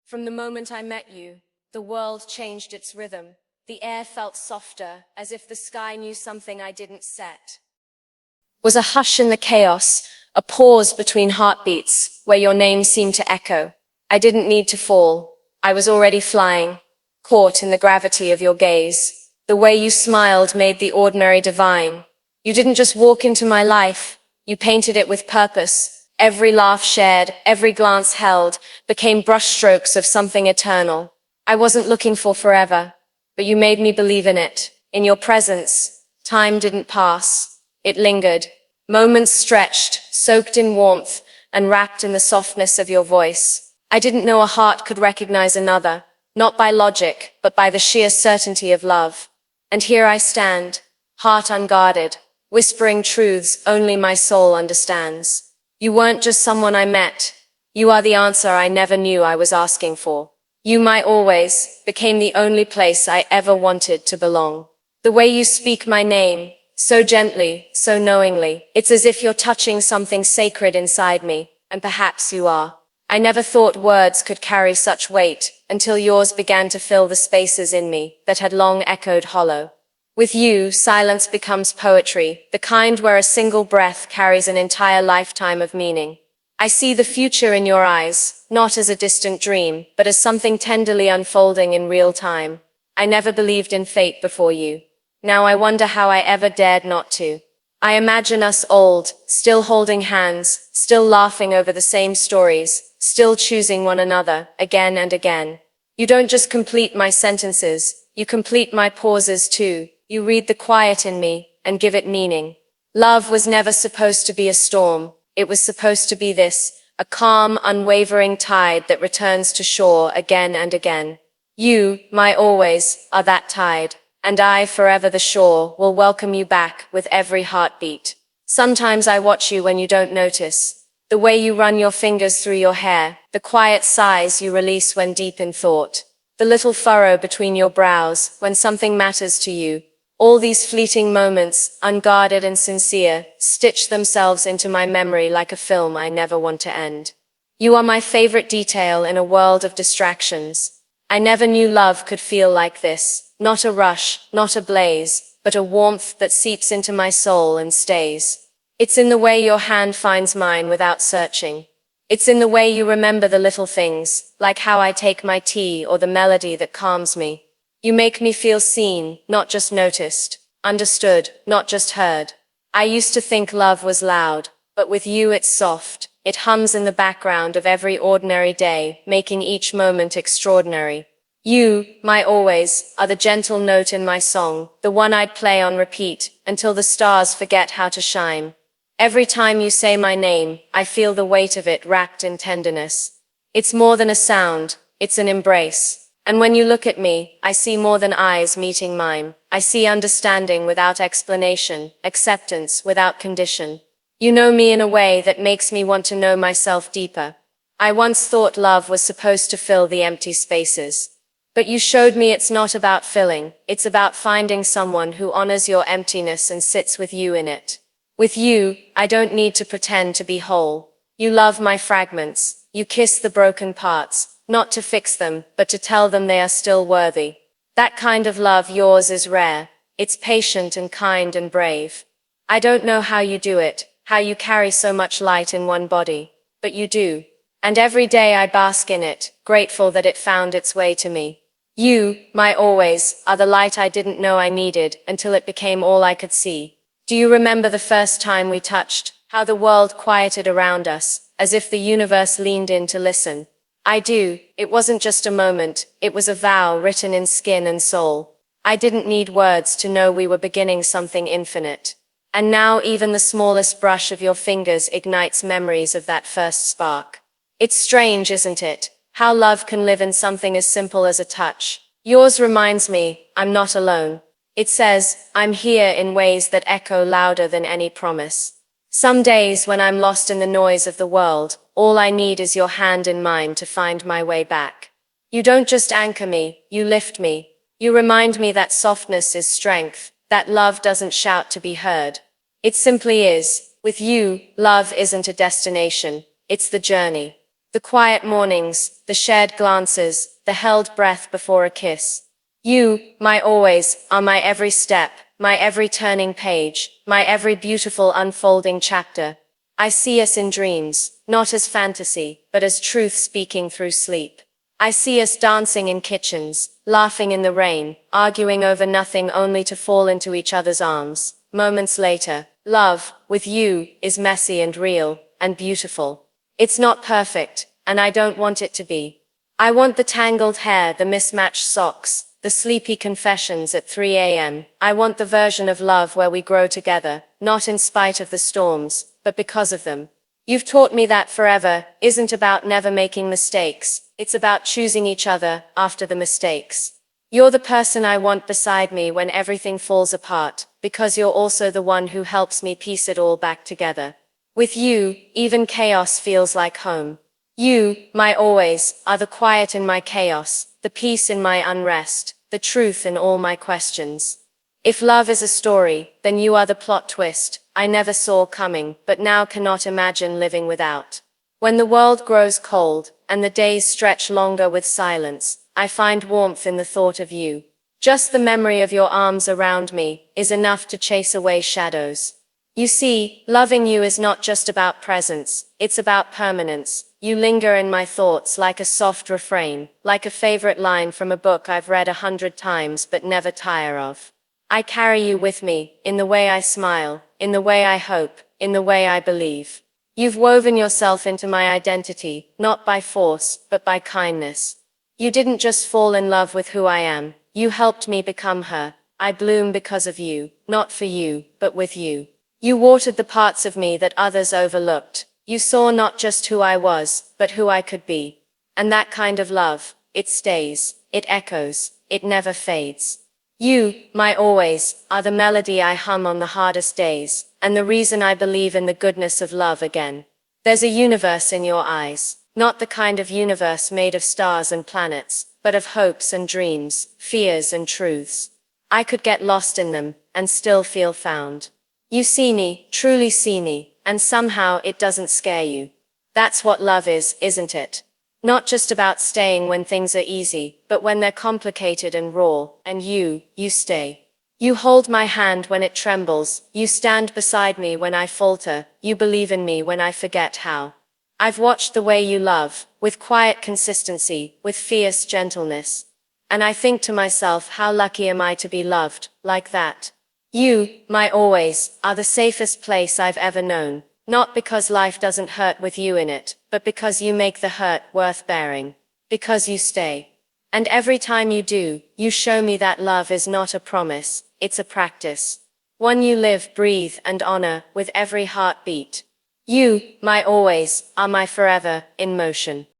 From the moment I met you, the world changed its rhythm. The air felt softer, as if the sky knew something I didn't set. Was a hush in the chaos, a pause between heartbeats, where your name seemed to echo. I didn't need to fall. I was already flying, caught in the gravity of your gaze. The way you smiled made the ordinary divine. You didn't just walk into my life, you painted it with purpose. Every laugh shared, every glance held, became brushstrokes of something eternal. I wasn't looking for forever, but you made me believe in it. In your presence, time didn't pass. It lingered. Moments stretched, soaked in warmth, and wrapped in the softness of your voice. I didn't know a heart could recognize another, not by logic, but by the sheer certainty of love. And here I stand, heart unguarded, whispering truths only my soul understands. You weren't just someone I met. You are the answer I never knew I was asking for. You, my always, became the only place I ever wanted to belong. The way you speak my name, so gently, so knowingly, it's as if you're touching something sacred inside me, and perhaps you are. I never thought words could carry such weight, until yours began to fill the spaces in me that had long echoed hollow. With you, silence becomes poetry, the kind where a single breath carries an entire lifetime of meaning. I see the future in your eyes, not as a distant dream, but as something tenderly unfolding in real time. I never believed in fate before you. Now I wonder how I ever dared not to. I imagine us old, still holding hands, still laughing over the same stories, still choosing one another, again and again. You don't just complete my sentences, you complete my pauses too. You read the quiet in me, and give it meaning. Love was never supposed to be a storm. It was supposed to be this, a calm, unwavering tide that returns to shore again and again. You, my always, are that tide, and I, forever the shore, will welcome you back with every heartbeat. Sometimes I watch you when you don't notice. The way you run your fingers through your hair, the quiet sighs you release when deep in thought, the little furrow between your brows when something matters to you. All these fleeting moments, unguarded and sincere, stitch themselves into my memory like a film I never want to end. You are my favorite detail in a world of distractions. I never knew love could feel like this. Not a rush, not a blaze, but a warmth that seeps into my soul and stays. It's in the way your hand finds mine without searching. It's in the way you remember the little things, like how I take my tea or the melody that calms me. You make me feel seen, not just noticed, understood, not just heard. I used to think love was loud, but with you it's soft. It hums in the background of every ordinary day, making each moment extraordinary. You, my always, are the gentle note in my song, the one I'd play on repeat, until the stars forget how to shine. Every time you say my name, I feel the weight of it wrapped in tenderness. It's more than a sound, it's an embrace. And when you look at me, I see more than eyes meeting mine. I see understanding without explanation, acceptance without condition. You know me in a way that makes me want to know myself deeper. I once thought love was supposed to fill the empty spaces. But you showed me it's not about filling, it's about finding someone who honors your emptiness and sits with you in it. With you, I don't need to pretend to be whole. You love my fragments. You kiss the broken parts. Not to fix them, but to tell them they are still worthy. That kind of love yours is rare. It's patient and kind and brave. I don't know how you do it, how you carry so much light in one body, but you do. And every day I bask in it, grateful that it found its way to me. You, my always, are the light I didn't know I needed until it became all I could see. Do you remember the first time we touched, how the world quieted around us, as if the universe leaned in to listen? I do. It wasn't just a moment, it was a vow written in skin and soul. I didn't need words to know we were beginning something infinite. And now even the smallest brush of your fingers ignites memories of that first spark. It's strange, isn't it? How love can live in something as simple as a touch. Yours reminds me, I'm not alone. It says, I'm here in ways that echo louder than any promise. Some days when I'm lost in the noise of the world, all I need is your hand in mine to find my way back. You don't just anchor me, you lift me. You remind me that softness is strength, that love doesn't shout to be heard. It simply is. With you, love isn't a destination, it's the journey. The quiet mornings, the shared glances, the held breath before a kiss. You, my always, are my every step, my every turning page, my every beautiful unfolding chapter. I see us in dreams, not as fantasy, but as truth speaking through sleep. I see us dancing in kitchens, laughing in the rain, arguing over nothing only to fall into each other's arms. Moments later, love, with you, is messy and real, and beautiful. It's not perfect, and I don't want it to be. I want the tangled hair, the mismatched socks, the sleepy confessions at 3 a.m. I want the version of love where we grow together, not in spite of the storms, but because of them. You've taught me that forever isn't about never making mistakes, it's about choosing each other after the mistakes. You're the person I want beside me when everything falls apart, because you're also the one who helps me piece it all back together. With you, even chaos feels like home. You, my always, are the quiet in my chaos, the peace in my unrest, the truth in all my questions. If love is a story, then you are the plot twist I never saw coming, but now cannot imagine living without. When the world grows cold, and the days stretch longer with silence, I find warmth in the thought of you. Just the memory of your arms around me is enough to chase away shadows. You see, loving you is not just about presence, it's about permanence. You linger in my thoughts like a soft refrain, like a favorite line from a book I've read 100 times but never tire of. I carry you with me, in the way I smile, in the way I hope, in the way I believe. You've woven yourself into my identity, not by force, but by kindness. You didn't just fall in love with who I am, you helped me become her. I bloom because of you, not for you, but with you. You watered the parts of me that others overlooked. You saw not just who I was, but who I could be. And that kind of love, it stays, it echoes, it never fades. You, my always, are the melody I hum on the hardest days, and the reason I believe in the goodness of love again. There's a universe in your eyes, not the kind of universe made of stars and planets, but of hopes and dreams, fears and truths. I could get lost in them, and still feel found. You see me, truly see me, and somehow it doesn't scare you. That's what love is, isn't it? Not just about staying when things are easy, but when they're complicated and raw, and you stay. You hold my hand when it trembles, you stand beside me when I falter, you believe in me when I forget how. I've watched the way you love, with quiet consistency, with fierce gentleness. And I think to myself, how lucky am I to be loved, like that? You, my always, are the safest place I've ever known. Not because life doesn't hurt with you in it, but because you make the hurt worth bearing. Because you stay. And every time you do, you show me that love is not a promise, it's a practice. One you live, breathe, and honor with every heartbeat. You, my always, are my forever, in motion.